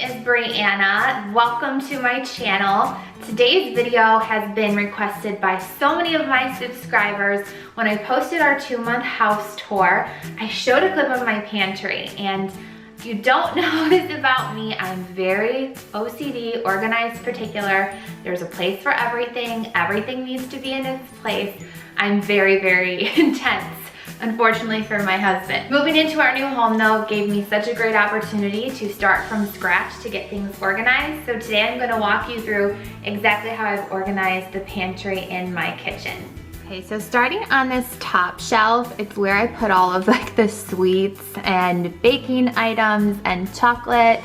is Brianna. Welcome to my channel. Today's video has been requested by so many of my subscribers. When I posted our 2-month house tour, I showed a clip of my pantry, and if you don't know this about me, I'm very OCD, organized, particular. There's a place for everything. Everything needs to be in its place. I'm very, very intense, unfortunately for my husband. Moving into our new home though gave me such a great opportunity to start from scratch to get things organized. So today I'm gonna walk you through exactly how I've organized the pantry in my kitchen. Okay, so starting on this top shelf, it's where I put all of like the sweets and baking items and chocolate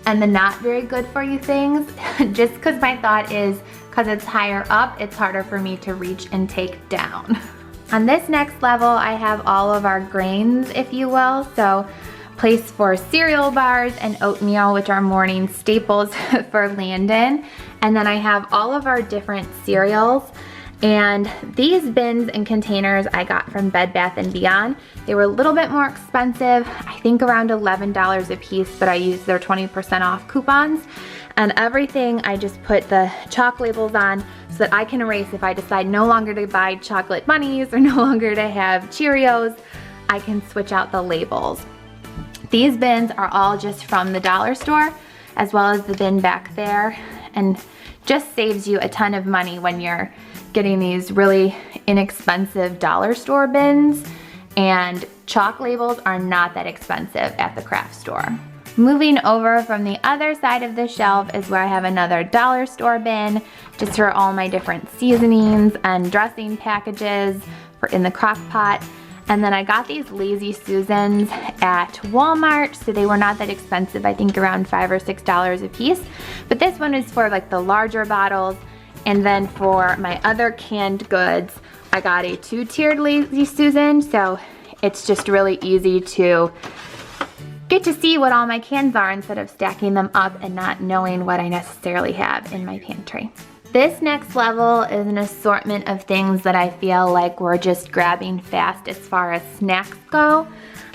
and the not very good for you things, just because my thought is, because it's higher up, it's harder for me to reach and take down. On this next level, I have all of our grains, if you will. So place for cereal bars and oatmeal, which are morning staples for Landon. And then I have all of our different cereals. And these bins and containers I got from Bed Bath & Beyond. They were a little bit more expensive, I think around $11 a piece, but I used their 20% off coupons. And everything I just put the chalk labels on so that I can erase if I decide no longer to buy chocolate bunnies or no longer to have Cheerios, I can switch out the labels. These bins are all just from the dollar store, as well as the bin back there, and just saves you a ton of money when you're getting these really inexpensive dollar store bins, and chalk labels are not that expensive at the craft store. Moving over from the other side of the shelf is where I have another dollar store bin, just for all my different seasonings and dressing packages for in the crock pot. And then I got these Lazy Susans at Walmart, so they were not that expensive, I think around $5 or $6 a piece. But this one is for like the larger bottles. And then for my other canned goods, I got a 2-tiered Lazy Susan, so it's just really easy to get to see what all my cans are instead of stacking them up and not knowing what I necessarily have in my pantry. This next level is an assortment of things that I feel like we're just grabbing fast as far as snacks go.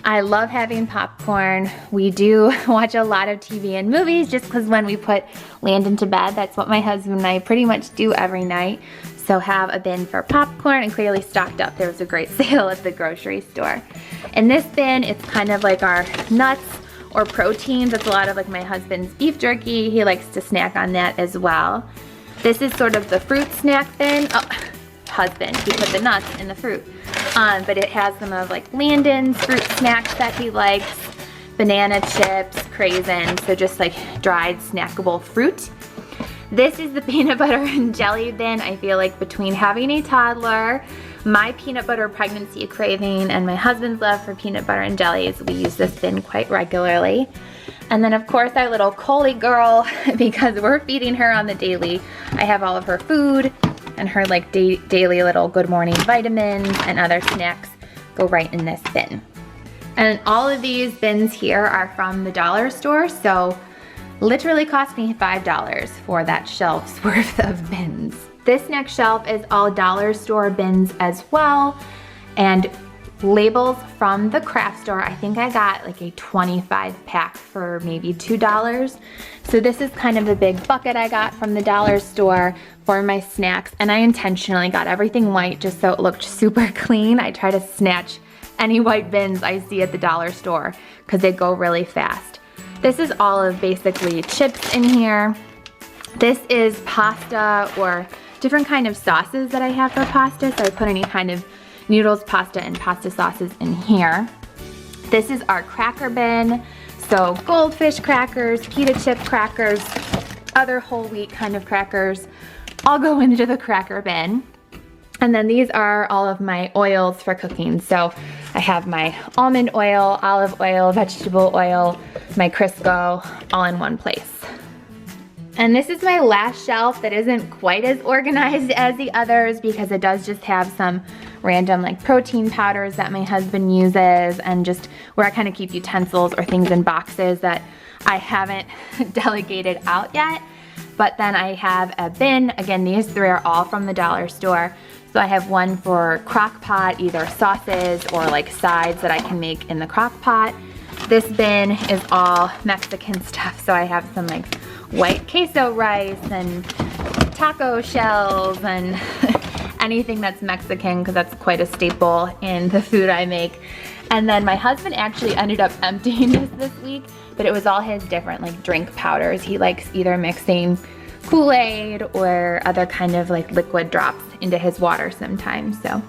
I love having popcorn. We do watch a lot of TV and movies just because when we put Landon to bed, that's what my husband and I pretty much do every night. So have a bin for popcorn and clearly stocked up. There was a great sale at the grocery store. In this bin, it's kind of like our nuts or proteins. It's a lot of like my husband's beef jerky. He likes to snack on that as well. This is sort of the fruit snack bin. Oh, husband, he put the nuts in the fruit. But it has some of like Landon's fruit snacks that he likes, banana chips, craisins, so just like dried snackable fruit. This is the peanut butter and jelly bin. I feel like between having a toddler, my peanut butter pregnancy craving, and my husband's love for peanut butter and jellies, we use this bin quite regularly. And then of course our little Coley girl, because we're feeding her on the daily, I have all of her food and her like daily little good morning vitamins and other snacks go right in this bin. And all of these bins here are from the dollar store, so literally cost me $5 for that shelf's worth of bins. This next shelf is all dollar store bins as well, and labels from the craft store. I think I got like a 25 pack for maybe $2. So this is kind of the big bucket I got from the dollar store for my snacks, and I intentionally got everything white just so it looked super clean. I try to snatch any white bins I see at the dollar store because they go really fast. This is all of basically chips in here. This is pasta or different kind of sauces that I have for pasta, so I put any kind of noodles, pasta, and pasta sauces in here. This is our cracker bin, so goldfish crackers, pita chip crackers, other whole wheat kind of crackers, all go into the cracker bin. And then these are all of my oils for cooking. So I have my almond oil, olive oil, vegetable oil, my Crisco, all in one place. And this is my last shelf that isn't quite as organized as the others because it does just have some random like protein powders that my husband uses, and just where I kind of keep utensils or things in boxes that I haven't delegated out yet. But then I have a bin. Again, these three are all from the dollar store. So I have one for crock pot, either sauces or like sides that I can make in the crock pot. this bin is all Mexican stuff. So I have some like white queso rice and taco shells and anything that's Mexican, because that's quite a staple in the food I make. And then my husband actually ended up emptying this week, but it was all his different like drink powders. He likes either mixing Kool-Aid or other kind of like liquid drops into his water sometimes. So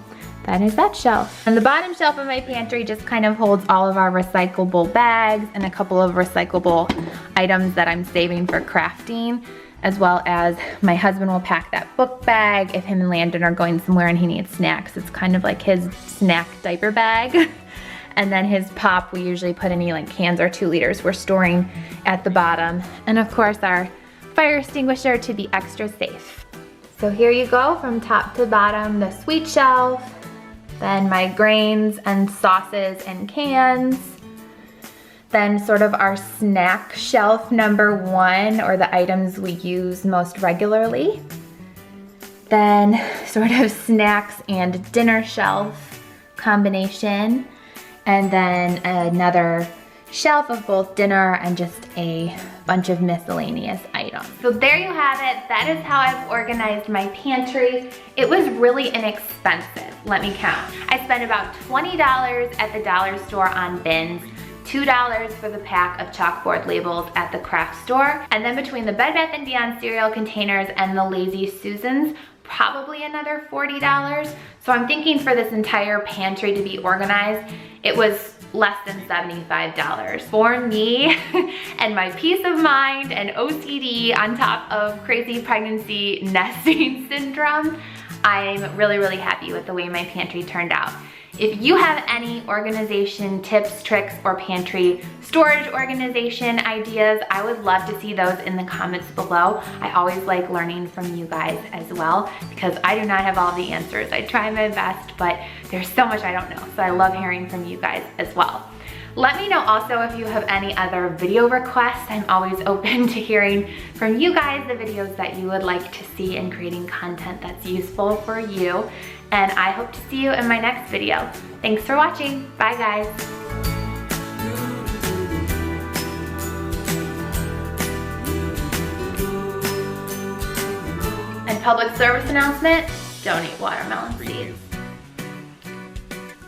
that is that shelf. And the bottom shelf of my pantry just kind of holds all of our recyclable bags and a couple of recyclable items that I'm saving for crafting, as well as my husband will pack that book bag if him and Landon are going somewhere and he needs snacks. It's kind of like his snack diaper bag. And then his pop, we usually put any like cans or 2 liters we're storing at the bottom. And of course our fire extinguisher to be extra safe. So here you go from top to bottom, the sweet shelf, then my grains and sauces and cans, then sort of our snack shelf number 1, or the items we use most regularly, then sort of snacks and dinner shelf combination, and then another shelf of both dinner and just a bunch of miscellaneous items. So there you have it. That is how I've organized my pantry. It was really inexpensive, let me count. I spent about $20 at the dollar store on bins, $2 for the pack of chalkboard labels at the craft store, and then between the Bed Bath & Beyond cereal containers and the Lazy Susans, probably another $40. So I'm thinking for this entire pantry to be organized, it was less than $75 for me and my peace of mind and OCD on top of crazy pregnancy nesting syndrome. I'm really, really happy with the way my pantry turned out. If you have any organization tips, tricks, or pantry storage organization ideas, I would love to see those in the comments below. I always like learning from you guys as well, because I do not have all the answers. I try my best, but there's so much I don't know, so I love hearing from you guys as well. Let me know also if you have any other video requests. I'm always open to hearing from you guys the videos that you would like to see and creating content that's useful for you. And I hope to see you in my next video. Thanks for watching. Bye guys. And public service announcement, don't eat watermelon seeds.